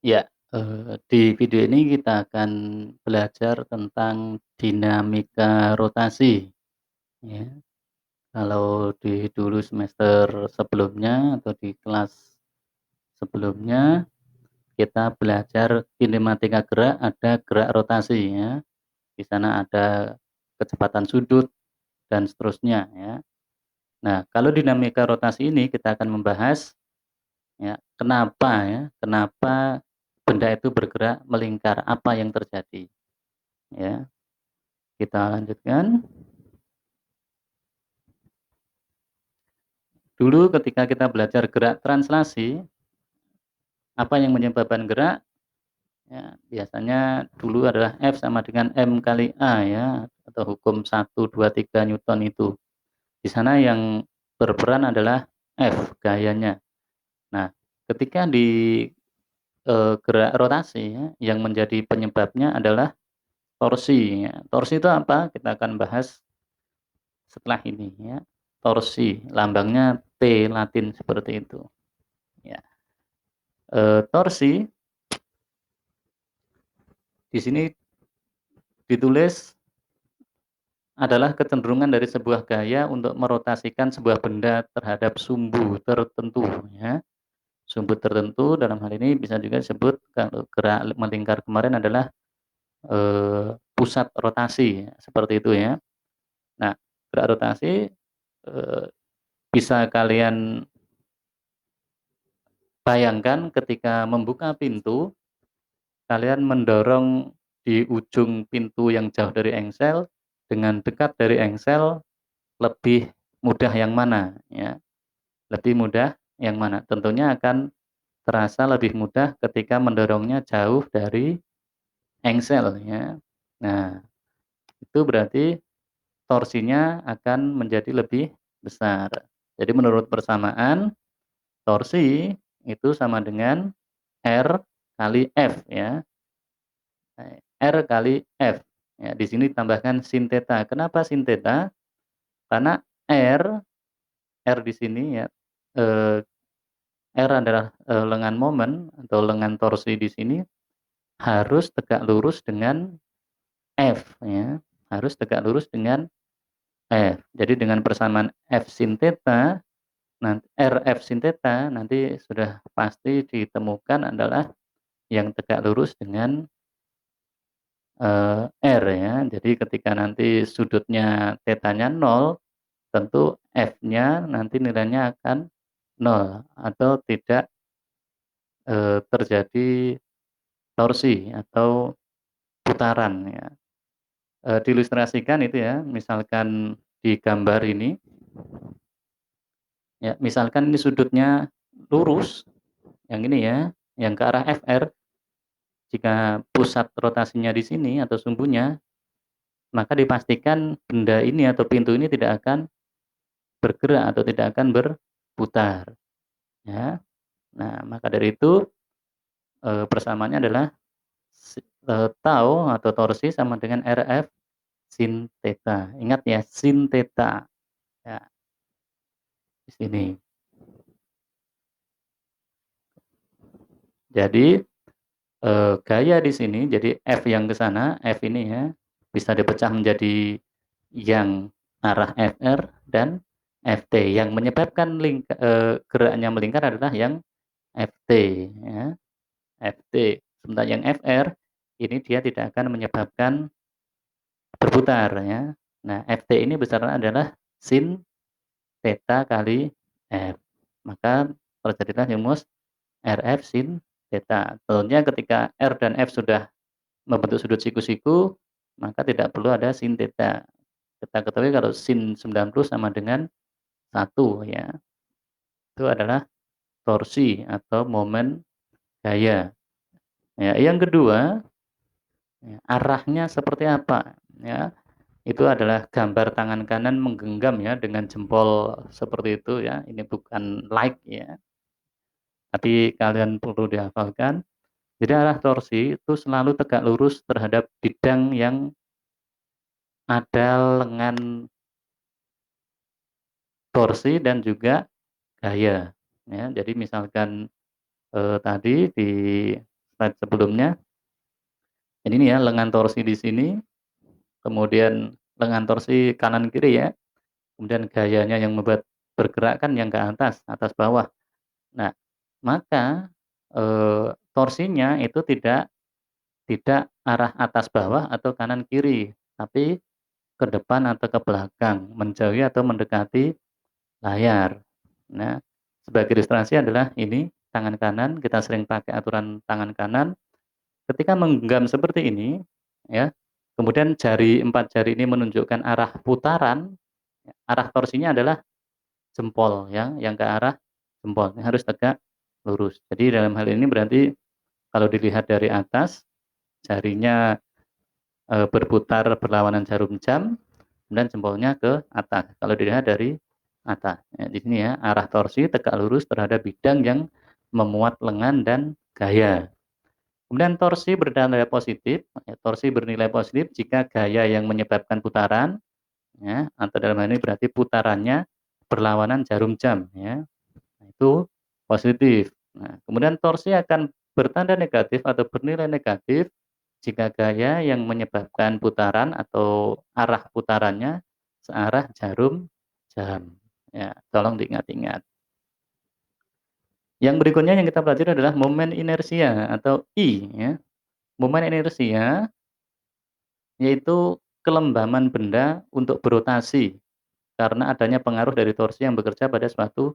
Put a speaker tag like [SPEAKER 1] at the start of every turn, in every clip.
[SPEAKER 1] Ya, di video ini kita akan belajar tentang dinamika rotasi, ya. Kalau di dulu semester sebelumnya atau di kelas sebelumnya, kita belajar kinematika gerak, ada gerak rotasi, ya. Di sana ada kecepatan sudut dan seterusnya, ya. Nah, kalau dinamika rotasi ini kita akan membahas, ya, kenapa benda itu bergerak melingkar, apa yang terjadi, ya. Kita lanjutkan. Dulu ketika kita belajar gerak translasi, apa yang menyebabkan gerak? Ya, biasanya dulu adalah F sama dengan M kali A, ya, atau hukum 1, 2, 3 Newton itu. Di sana yang berperan adalah F, gayanya. Nah, ketika di gerak rotasi, ya, yang menjadi penyebabnya adalah torsi, ya. Torsi itu apa? Kita akan bahas setelah ini, ya. Torsi, lambangnya T Latin seperti itu. Ya. Torsi di sini ditulis adalah kecenderungan dari sebuah gaya untuk merotasikan sebuah benda terhadap sumbu tertentu, ya. Sumbu tertentu dalam hal ini bisa juga disebut, kalau gerak melingkar kemarin adalah pusat rotasi, ya, seperti itu, ya. Nah, gerak rotasi eh, bisa kalian bayangkan ketika membuka pintu, kalian mendorong di ujung pintu yang jauh dari engsel dengan dekat dari engsel, lebih mudah yang mana, ya? Lebih mudah yang mana? Tentunya akan terasa lebih mudah ketika mendorongnya jauh dari engsel, ya. Nah, itu berarti torsinya akan menjadi lebih besar. Jadi menurut persamaan, torsi itu sama dengan R kali F, ya. R kali F. Ya, di sini tambahkan sin theta. Kenapa sin theta? Karena R di sini, ya, eh, R adalah lengan momen atau lengan torsi di sini harus tegak lurus dengan F, ya. Harus tegak lurus dengan F. Jadi dengan persamaan F sin theta, nanti RF sin theta nanti sudah pasti ditemukan adalah yang tegak lurus dengan R, ya. Jadi ketika nanti sudutnya tetanya 0, tentu F-nya nanti nilainya akan 0 atau tidak terjadi torsi atau putaran, ya. Diilustrasikan itu, ya, misalkan di gambar ini, ya, misalkan ini sudutnya lurus, yang ini, ya, yang ke arah FR, jika pusat rotasinya di sini atau sumbunya, maka dipastikan benda ini atau pintu ini tidak akan bergerak atau tidak akan berputar, ya. Nah, maka dari itu persamaannya adalah tau atau torsi sama dengan RF sin theta. Ingat, ya, sin theta, ya, di sini. Jadi gaya di sini, jadi F yang ke sana, F ini, ya, bisa dipecah menjadi yang arah FR dan FT. Yang menyebabkan geraknya melingkar adalah yang FT, ya, FT. Sementara yang FR ini dia tidak akan menyebabkan berputar, ya. Nah, FT ini besaran adalah sin theta kali F. Maka terjadilah rumus RF sin theta. Tentunya ketika R dan F sudah membentuk sudut siku-siku, maka tidak perlu ada sin theta. Kita ketahui kalau sin 90 sama dengan 1, ya. Itu adalah torsi atau momen gaya. Ya, yang kedua, ya, arahnya seperti apa, ya. Itu adalah gambar tangan kanan menggenggam, ya, dengan jempol seperti itu, ya. Ini bukan like, ya, tapi kalian perlu dihafalkan. Jadi arah torsi itu selalu tegak lurus terhadap bidang yang ada lengan torsi dan juga gaya, ya. Jadi misalkan tadi di slide sebelumnya. Jadi ini ya lengan torsi di sini, kemudian lengan torsi kanan kiri ya, kemudian gayanya yang membuat bergerak kan yang ke atas, atas bawah. Nah, maka, torsinya itu tidak tidak arah atas bawah atau kanan kiri, tapi ke depan atau ke belakang, menjauhi atau mendekati layar. Nah, sebagai ilustrasi adalah ini tangan kanan, kita sering pakai aturan tangan kanan, ketika menggenggam seperti ini, ya, kemudian empat jari ini menunjukkan arah putaran, arah torsinya adalah jempol ya, yang ke arah jempol, ini harus tegak lurus. Jadi dalam hal ini berarti kalau dilihat dari atas, jarinya, berputar berlawanan jarum jam, kemudian jempolnya ke atas, kalau dilihat dari atas. Ya, di sini ya, arah torsi tegak lurus terhadap bidang yang memuat lengan dan gaya. Kemudian torsi bernilai positif, ya, torsi bernilai positif jika gaya yang menyebabkan putaran, ya, atau dalam hal ini berarti putarannya berlawanan jarum jam, ya, nah, itu positif. Nah, kemudian torsi akan bertanda negatif atau bernilai negatif jika gaya yang menyebabkan putaran atau arah putarannya searah jarum jam. Ya, tolong diingat-ingat. Yang berikutnya yang kita pelajari adalah momen inersia atau I, ya. Momen inersia yaitu kelembaman benda untuk berotasi karena adanya pengaruh dari torsi yang bekerja pada suatu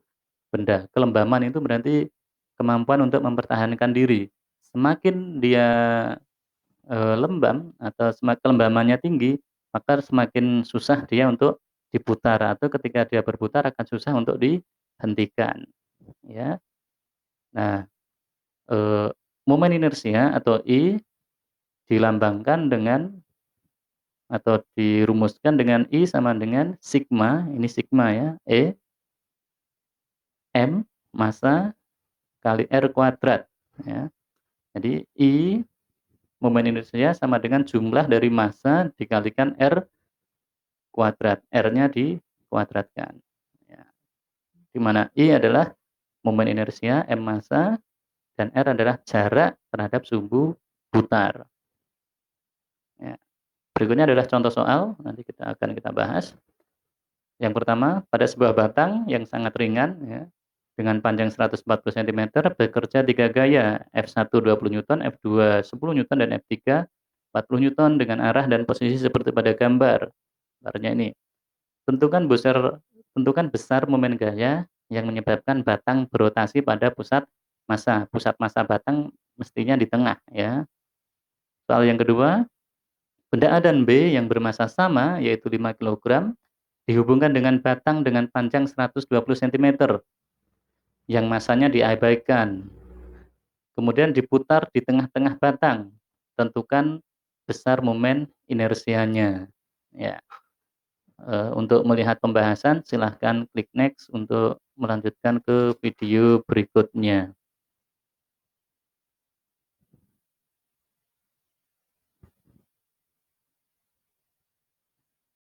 [SPEAKER 1] benda. Kelembaman itu berarti kemampuan untuk mempertahankan diri. Semakin dia lembam atau kelembamannya tinggi, maka semakin susah dia untuk diputar atau ketika dia berputar akan susah untuk dihentikan, ya. Nah, eee, momen inersia atau I dilambangkan dengan atau dirumuskan dengan I sama dengan sigma, ini sigma ya, M massa kali R kuadrat, ya. Jadi I momen inersia sama dengan jumlah dari massa dikalikan R kuadrat, R-nya dikuadratkan, ya. Di mana I adalah momen inersia, M massa, dan R adalah jarak terhadap sumbu putar. Ya. Berikutnya adalah contoh soal, nanti kita bahas. Yang pertama, pada sebuah batang yang sangat ringan, ya, dengan panjang 140 cm, bekerja 3 gaya, F1 20 Newton, F2 10 Newton, dan F3 40 Newton dengan arah dan posisi seperti pada gambar. Gambarnya ini. Tentukan besar momen gaya yang menyebabkan batang berotasi pada pusat massa. Pusat massa batang mestinya di tengah, ya. Soal yang kedua, benda A dan B yang bermassa sama yaitu 5 kg dihubungkan dengan batang dengan panjang 120 cm yang massanya diabaikan. Kemudian diputar di tengah-tengah batang. Tentukan besar momen inersianya. Ya. Untuk melihat pembahasan silahkan klik next untuk melanjutkan ke video berikutnya.